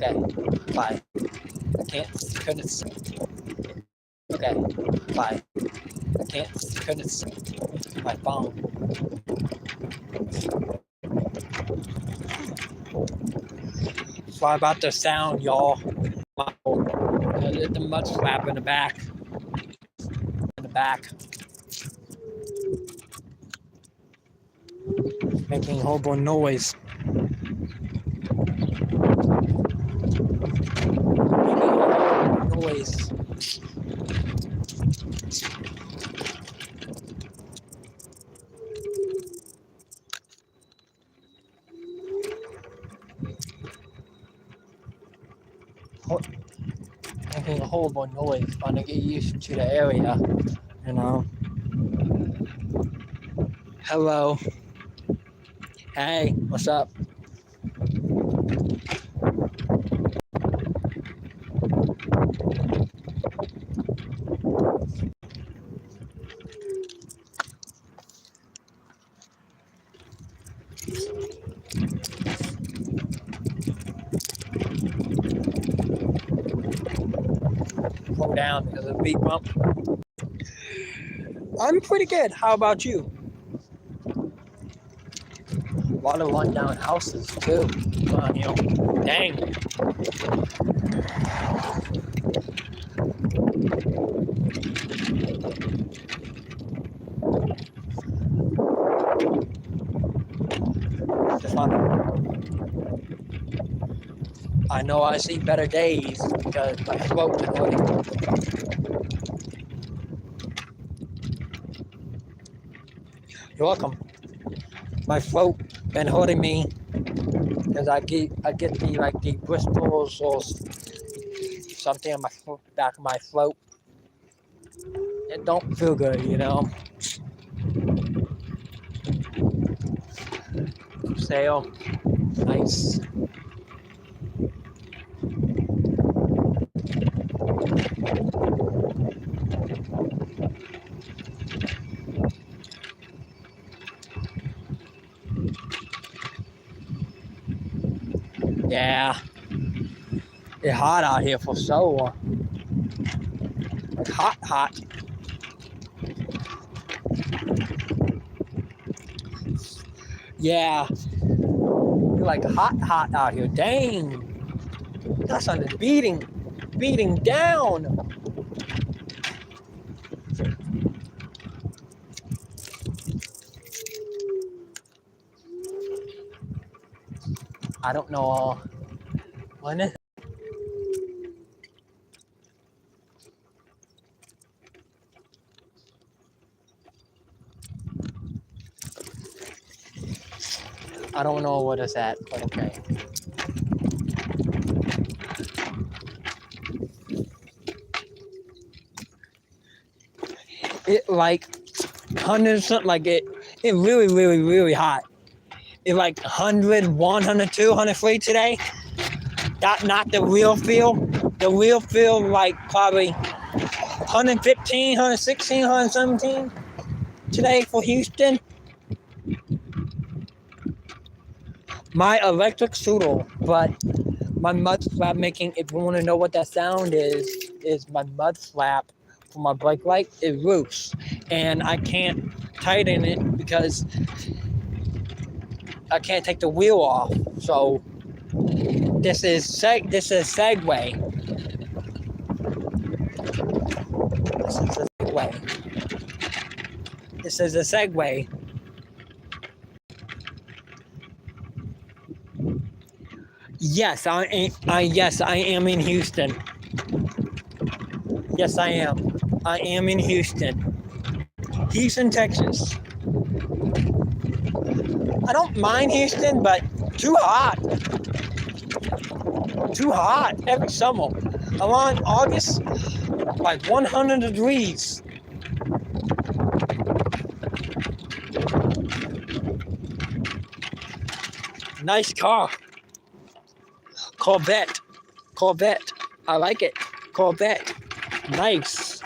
Okay, fine. I couldn't. Okay, fine. Couldn't. My phone. Sorry about the sound, y'all. The mud slap in the back. Making horrible noise. Making a horrible noise, trying to get used to the area, you know. Hello. Hey, what's up? Slow down because of the beat bump. I'm pretty good. How about you? A lot of rundown houses too. You know, dang. Just want I know I see better days because my throat's annoying. You're welcome. My throat been hurting me because I get the blisters or something on my back of my throat. It don't feel good, you know. Sale, nice. Yeah, it's hot out here for sure. It's hot. Yeah, it's like hot out here. Dang, that sun is beating down. I don't know when it. I don't know what it's at, but okay. It like 100 something like it really hot. It like 100, 102, 103 today. That not the real feel. The real feel like probably 115, 116, 117 today for Houston. My electric Soodle, but my mud flap making, if you want to know what that sound is my mud flap for my brake light is loose. And I can't tighten it because I can't take the wheel off. So this is Segway. This is a Segway. This is a Segway. Yes, I am in Houston. Yes, I am. I am in Houston. Houston, Texas. I don't mind Houston, but too hot. Too hot every summer. Around August, like 100 degrees. Nice car. Corvette. I like it. Corvette. Nice.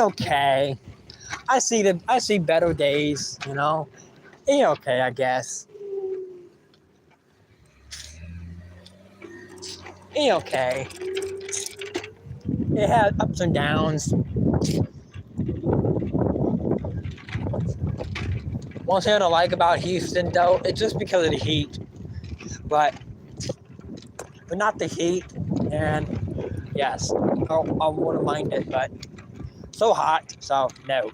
okay. I see better days, you know. Okay, I guess. Okay. It had ups and downs. One thing I don't like about Houston, though, it's just because of the heat. But not the heat. And yes, I wouldn't mind it, but so hot, so no.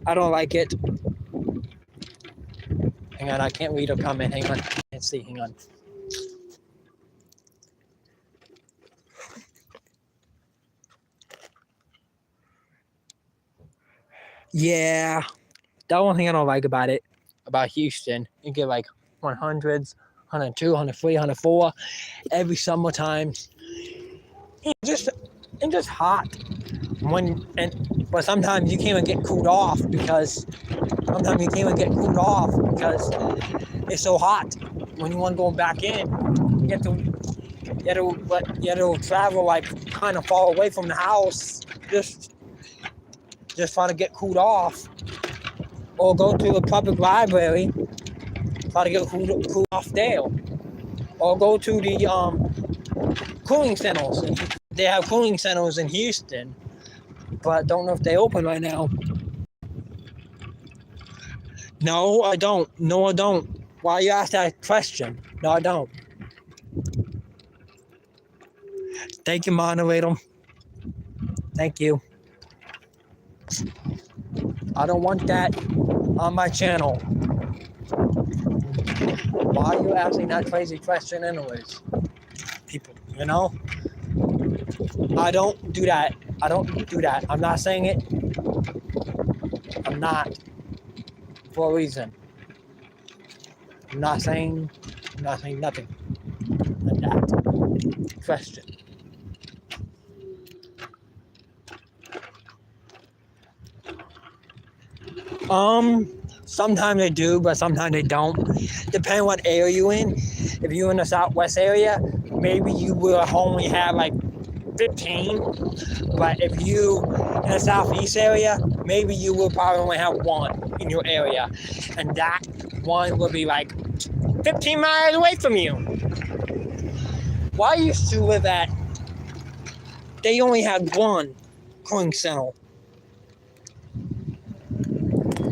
I don't like it. Hang on, I can't read a comment. Hang on. Let's see, hang on. Yeah, that one thing I don't like about it, about Houston, you get like 100s, 102, 103, 104 every summertime. It's just hot. But sometimes you can't even get cooled off because it's so hot. When you want to go back in, you have to travel like kind of far away from the house, just try to get cooled off, or go to the public library, try to get cooled off there, or go to the cooling centers. They have cooling centers in Houston, but don't know if they open right now. No, I don't. No, I don't. Why you ask that question? No, I don't. Thank you, moderator. Thank you. I don't want that on my channel. Why are you asking that crazy question anyways? People, you know? I don't do that. I'm not saying it. I'm not. For a reason. I'm not saying nothing like that. Question. Sometimes they do, but sometimes they don't. Depending what area you're in. If you're in the Southwest area, maybe you will only have like 15. But if you in the Southeast area, maybe you will probably only have one in your area. And that one will be like 15 miles away from you. Where I used to live at, they only had one cooling center.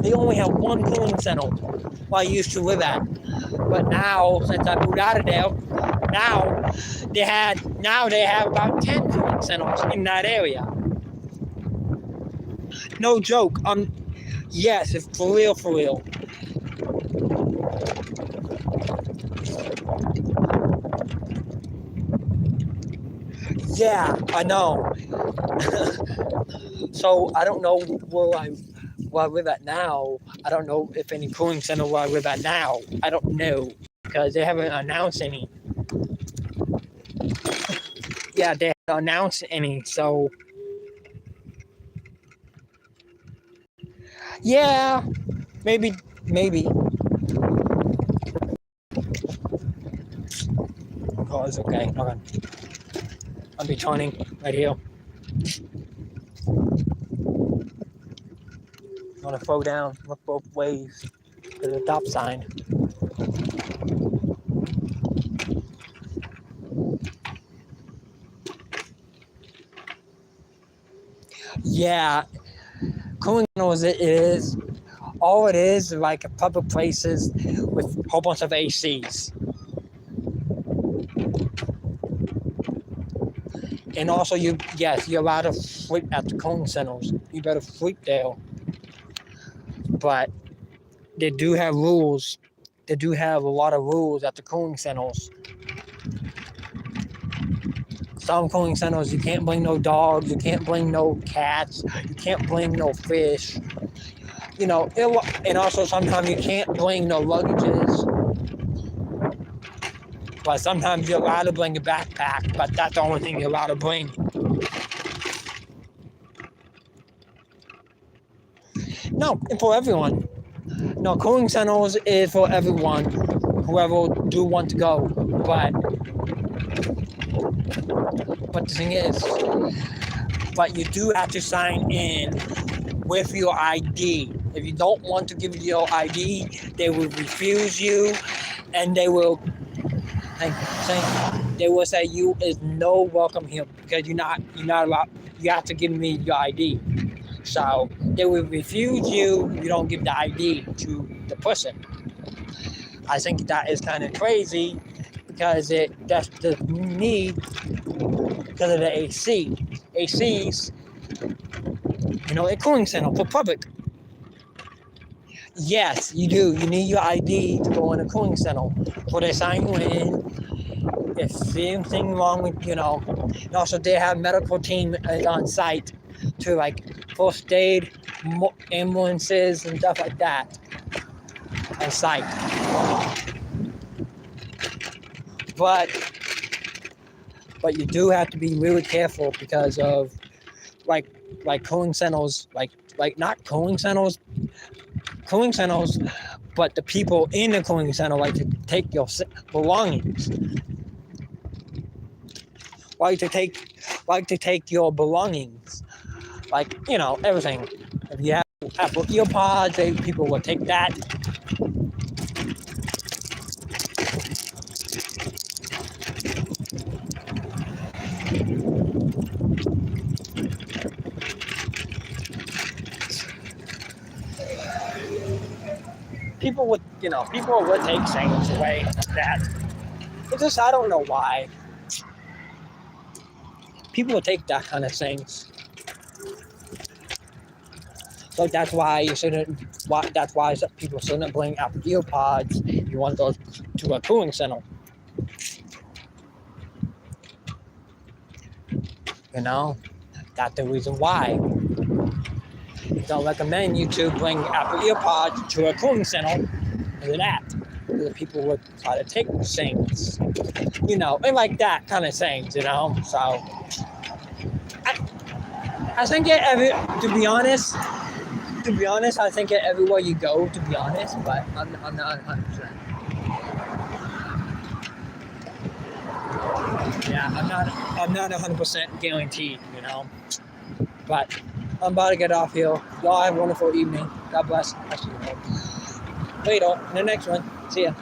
They only have one cooling center where I used to live at. But now, since I moved out of there, now they have about 10 cooling centers in that area. No joke. Yes, it's for real. Yeah, I know. So I don't know where I live at now. I don't know if any cooling center where I live at now. I don't know because they haven't announced any. Yeah, they haven't announced any. So yeah, maybe. Oh, it's okay. Okay. I'll be turning right here. I'm gonna throw down, look both ways to the stop sign. Yeah, cooling centers, all it is like public places with a whole bunch of ACs. And also, you're allowed to sleep at the cooling centers. You better sleep there. But they do have rules. They do have a lot of rules at the cooling centers. Some cooling centers, you can't bring no dogs, you can't bring no cats, you can't bring no fish. You know, and also sometimes you can't bring no luggages. But sometimes you're allowed to bring a backpack, but that's the only thing you're allowed to bring. No, and for everyone. No, cooling centers is for everyone, whoever do want to go. But the thing is, but you do have to sign in with your ID. If you don't want to give your ID, they will refuse you, and they will say you is no welcome here because you're not allowed. You have to give me your ID. So they will refuse you if you don't give the ID to the person. I think that is kind of crazy because that's the need because of the AC. ACs, a cooling center for public. Yes, you do. You need your ID to go in a cooling center. So they sign you in. If there's anything wrong with, and also they have medical team on site to like first aid, ambulances and stuff like that on site. But you do have to be really careful because of like cooling centers, like not cooling centers, but the people in the cooling center like to take your belongings. Like to take your belongings, like everything. If you have Apple EarPods, people will take that. People would take things away that. It's just I don't know why. People will take that kind of things. So that's why you shouldn't. That's why people shouldn't bring Apple EarPods if you want to go to a cooling center. That's the reason why. I don't recommend you to bring Apple EarPods to a cooling center because of that. Because people would try to take things, and like that kind of things, So I think to be honest, I think everywhere you go, to be honest, but I'm not 100%. Yeah, I'm not 100% guaranteed, But I'm about to get off here. Y'all have a wonderful evening. God bless. Later. In the next one. See ya.